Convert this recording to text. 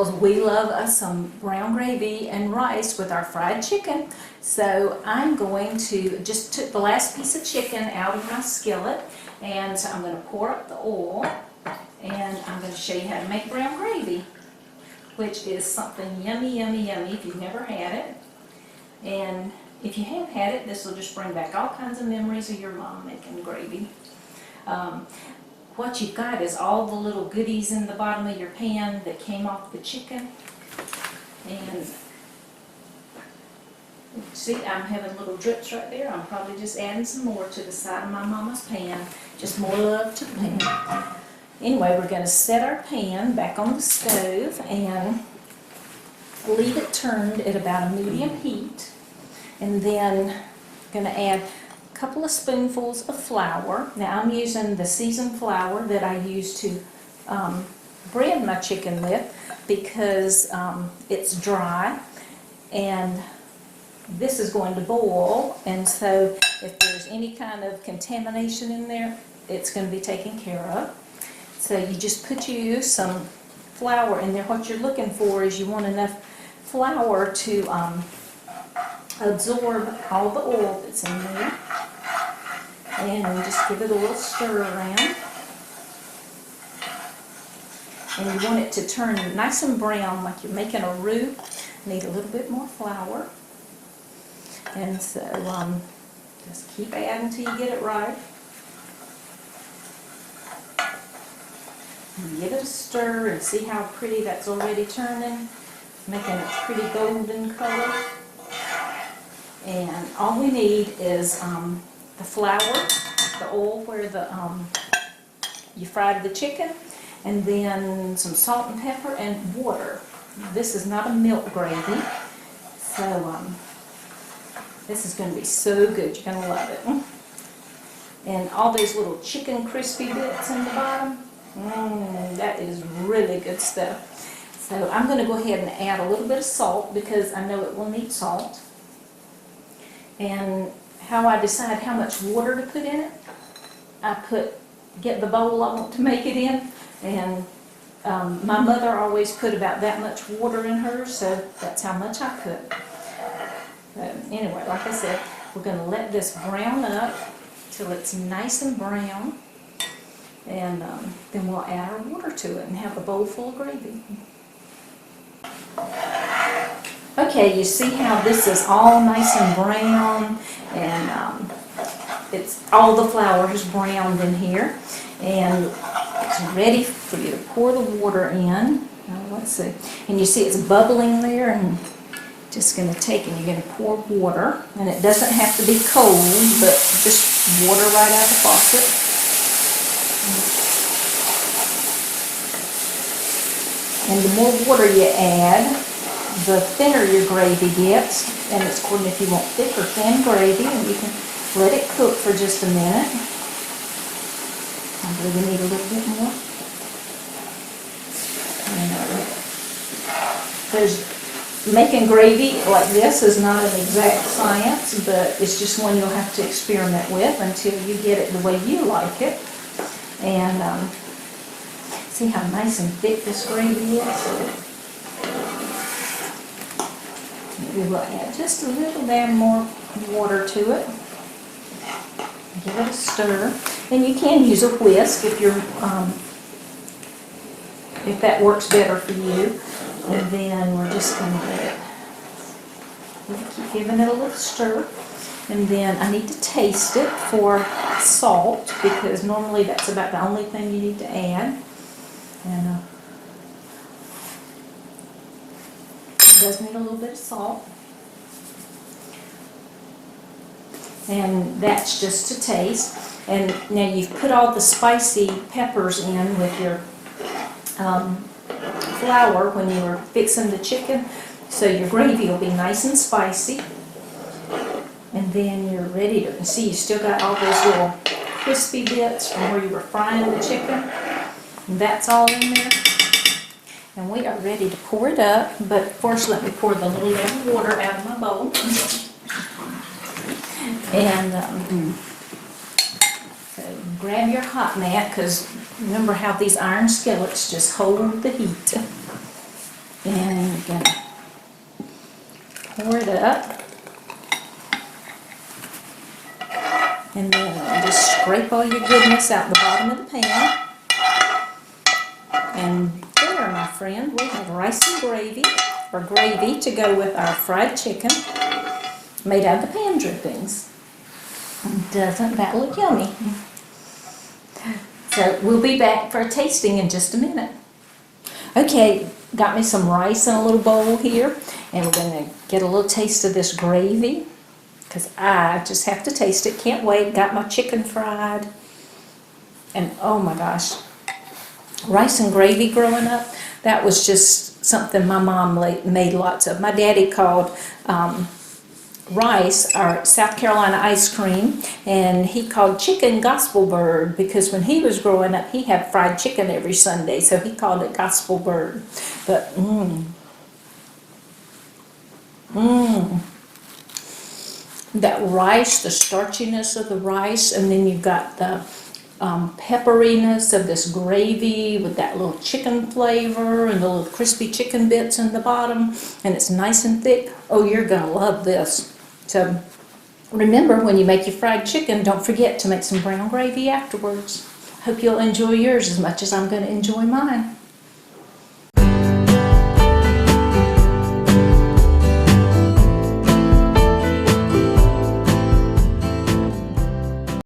girls, we love us some brown gravy and rice with our fried chicken. So I'm going to just took the last piece of chicken out of my skillet, and so I'm going to pour up the oil, and I'm going to show you how to make brown gravy, which is something yummy, yummy, yummy if you've never had it. And if you have had it, this will just bring back all kinds of memories of your mom making gravy. What you've got is all the little goodies in the bottom of your pan that came off the chicken. And see, I'm having little drips right there. I'm probably just adding some more to the side of my mama's pan. Just more love to the pan. Anyway, we're going to set our pan back on the stove and leave it turned at about a medium heat. And then going to add couple of spoonfuls of flour. Now I'm using the seasoned flour that I use to bread my chicken with because it's dry, and this is going to boil, and so if there's any kind of contamination in there, it's going to be taken care of. So you just use some flour in there. What you're looking for is you want enough flour to absorb all the oil that's in there. And just give it a little stir around. And you want it to turn nice and brown like you're making a roux. Need a little bit more flour. And so just keep adding until you get it right. And give it a stir and see how pretty that's already turning. Making a pretty golden color. And all we need is the flour, the oil where you fried the chicken, and then some salt and pepper and water. This is not a milk gravy, so this is going to be so good. You're going to love it. And all these little chicken crispy bits in the bottom, that is really good stuff. So I'm going to go ahead and add a little bit of salt because I know it will need salt. And how I decide how much water to put in it, get the bowl I want to make it in, and my mother always put about that much water in hers, so that's how much I put. Anyway, like I said, we're going to let this brown up till it's nice and brown, and then we'll add our water to it and have a bowl full of gravy. Okay, you see how this is all nice and brown, and it's all the flour is browned in here, and it's ready for you to pour the water in. Now, let's see, and you see it's bubbling there, and just going to take and you're going to pour water, and it doesn't have to be cold, but just water right out of the faucet. And the more water you add, the thinner your gravy gets, and it's according if you want thick or thin gravy, and you can let it cook for just a minute. I believe we need a little bit more. Making gravy like this is not an exact science, but it's just one you'll have to experiment with until you get it the way you like it. And see how nice and thick this gravy is? We will add just a little bit more water to it. Give it a stir. And you can use a whisk if that works better for you. And then we're just going to keep giving it a little stir. And then I need to taste it for salt, because normally that's about the only thing you need to add. And it does need a little bit of salt. And that's just to taste. And now you've put all the spicy peppers in with your flour when you were fixing the chicken, so your gravy will be nice and spicy. And then you're ready to see you still got all those little crispy bits from where you were frying the chicken. And that's all in there. And we are ready to pour it up, but first let me pour the little bit of water out of my bowl. And so grab your hot mat, because remember how these iron skillets just hold the heat. And we're gonna pour it up. And then just scrape all your goodness out the bottom of the pan. And there, my friend, we have rice and gravy, or gravy, to go with our fried chicken made out of the pan drippings. Doesn't that look yummy? So we'll be back for a tasting in just a minute. Okay, got me some rice in a little bowl here, and we're going to get a little taste of this gravy, because I just have to taste it. Can't wait. Got my chicken fried. And oh my gosh, rice and gravy growing up, that was just something my mom made lots of. My daddy called rice or South Carolina ice cream, and he called chicken gospel bird, because when he was growing up he had fried chicken every Sunday, so he called it gospel bird. But that rice, the starchiness of the rice, and then you've got the pepperiness of this gravy with that little chicken flavor and the little crispy chicken bits in the bottom, and it's nice and thick. Oh, you're gonna love this. So remember, when you make your fried chicken, don't forget to make some brown gravy afterwards. Hope you'll enjoy yours as much as I'm going to enjoy mine.